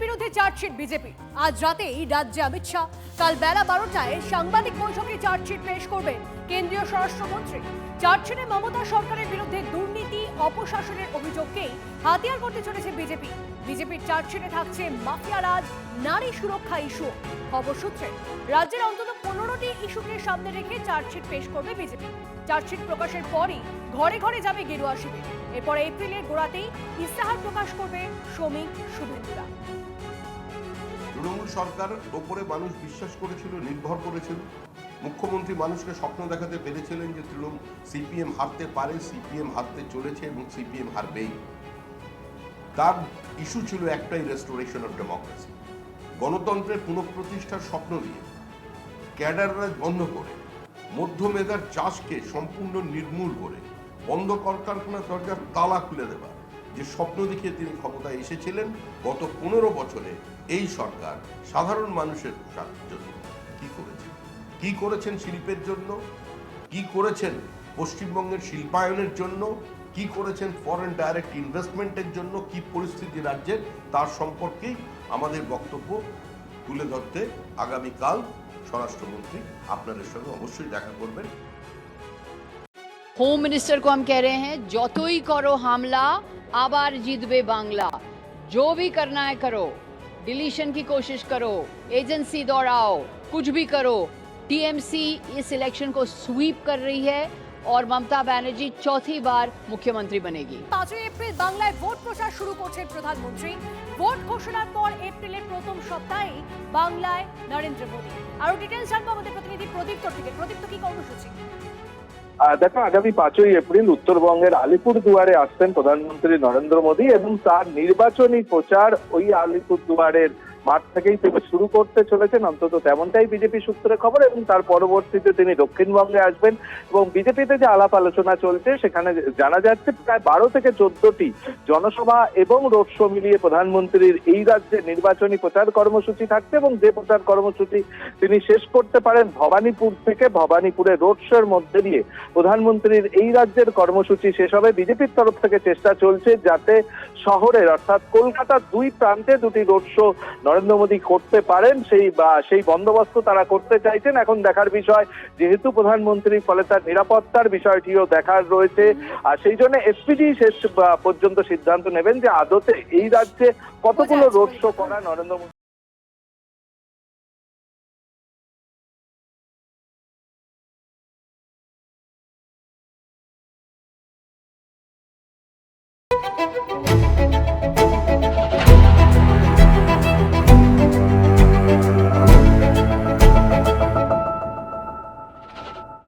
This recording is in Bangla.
বিরুদ্ধে চার্জশিট বিজেপি। আজ রাতেই রাজ্যে অমিত শাহ, কাল বেলা 12টায় সাংবাদিক বৈঠকে চার্জশিট পেশ করবেন কেন্দ্রীয় স্বরাষ্ট্রমন্ত্রী। চার্জশিটে মমতা সরকারের বিরুদ্ধে দুর্নীতি, অপশাসনের অভিযোগকেই হাতিয়ার করতে চলেছে বিজেপি। বিজেপির চার্জশিটে থাকছে মাফিয়া রাজ, নারী সুরক্ষা ইস্যু। খবর সূত্রে রাজ্যের অন্তত 15টি ইস্যুকে সামনে রেখে চার্জশিট পেশ করবে বিজেপি। চার্জশিট প্রকাশের পরই ঘরে ঘরে যাবে গেরুয়া শিবির। এরপরে এপ্রিলের গোড়াতেই ইস্তেহার প্রকাশ করবে শ্রমিক শুভেন্দুরা। তৃণমূল সরকার ওপরে মানুষ বিশ্বাস করেছিল, নির্ভর করেছিল। মুখ্যমন্ত্রী মানুষকে স্বপ্ন দেখাতে পেরেছিলেন যে সিপিএম হারতে পারে, সিপিএম হারতে চলেছে এবং সিপিএম হারবেই। তার ইস্যু ছিল একটাই, রেস্টোরেশন অফ ডেমোক্রেসি। গণতন্ত্রের পুনঃপ্রতিষ্ঠার স্বপ্ন দিয়ে ক্যাডাররাজ বন্ধ করে, মধ্যমেধার চাষকে সম্পূর্ণ নির্মূল করে, বন্ধ কলকারখানা দরজার তালা খুলে দেওয়া যে স্বপ্ন দেখিয়ে তিনি ক্ষমতায় এসেছিলেন, গত 15 বছরে এই সরকার সাধারণ মানুষের জন্য কি করেছেন শিল্পের জন্য, কি করেছেন পশ্চিমবঙ্গের শিল্পায়নের জন্য, কি করেছেন ফরেন ডাইরেক্ট ইনভেস্টমেন্টের জন্য, কি পরিস্থিতি রাজ্যের, তার সম্পর্কেই আমাদের বক্তব্য তুলে ধরতে আগামীকাল স্বরাষ্ট্রমন্ত্রী আপনাদের সঙ্গে অবশ্যই দেখা করবেন। होम मिनिस्टर को हम कह रहे हैं, যতই করো হামলা আবার জিতবে বাংলা। जो भी करना है करो, डिलीशन की कोशिश करो, एजेंसी दौड़ाओ, कुछ भी करो। टीएमसी इस इलेक्शन को स्वीप कर रही है और ममता बनर्जी चौथी बार मुख्यमंत्री बनेगी। 5 এপ্রিল বাংলায় ভোট প্রচার শুরু করছেন প্রধানমন্ত্রী। ভোট ঘোষণার পর এপ্রিলের প্রথম সপ্তাহে বাংলায় নরেন্দ্র মোদী। আরো ডিটেইলস জানবো আমাদের প্রতিনিধি প্রদীপ্ত থেকে। প্রদীপ্ত, কি কর্মসূচি? দেখো, আগামী 5ই এপ্রিল উত্তরবঙ্গের আলিপুরদুয়ারে আসছেন প্রধানমন্ত্রী নরেন্দ্র মোদী এবং তার নির্বাচনী প্রচার ওই আলিপুরদুয়ারের মাঠ থেকেই তিনি শুরু করতে চলেছেন, অন্তত তেমনটাই বিজেপি সূত্রে খবর। এবং তার পরবর্তীতে তিনি দক্ষিণবঙ্গে আসবেন এবং বিজেপিতে যে আলাপ আলোচনা চলছে সেখানে জানা যাচ্ছে প্রায় 12 থেকে 14টি জনসভা এবং রোড শো মিলিয়ে প্রধানমন্ত্রীর এই রাজ্যে নির্বাচনী প্রচার কর্মসূচি থাকছে এবং যে প্রচার কর্মসূচি তিনি শেষ করতে পারেন ভবানীপুর থেকে। ভবানীপুরে রোড শোর মধ্যে দিয়ে প্রধানমন্ত্রীর এই রাজ্যের কর্মসূচি শেষ হবে। বিজেপির তরফ থেকে চেষ্টা চলছে যাতে শহরের অর্থাৎ কলকাতার দুই প্রান্তে দুটি রোড শো নরেন্দ্র মোদী করতে পারেন, সেই বন্দোবস্ত তারা করতে চাইছেন। এখন দেখার বিষয়, যেহেতু প্রধানমন্ত্রী, ফলে তার নিরাপত্তার বিষয়টিও দেখার রয়েছে। আর সেই জন্য এসপিজি শেষ পর্যন্ত সিদ্ধান্ত নেবেন যে আদতে এই রাজ্যে কতগুলো রোড শো করা নরেন্দ্র মোদী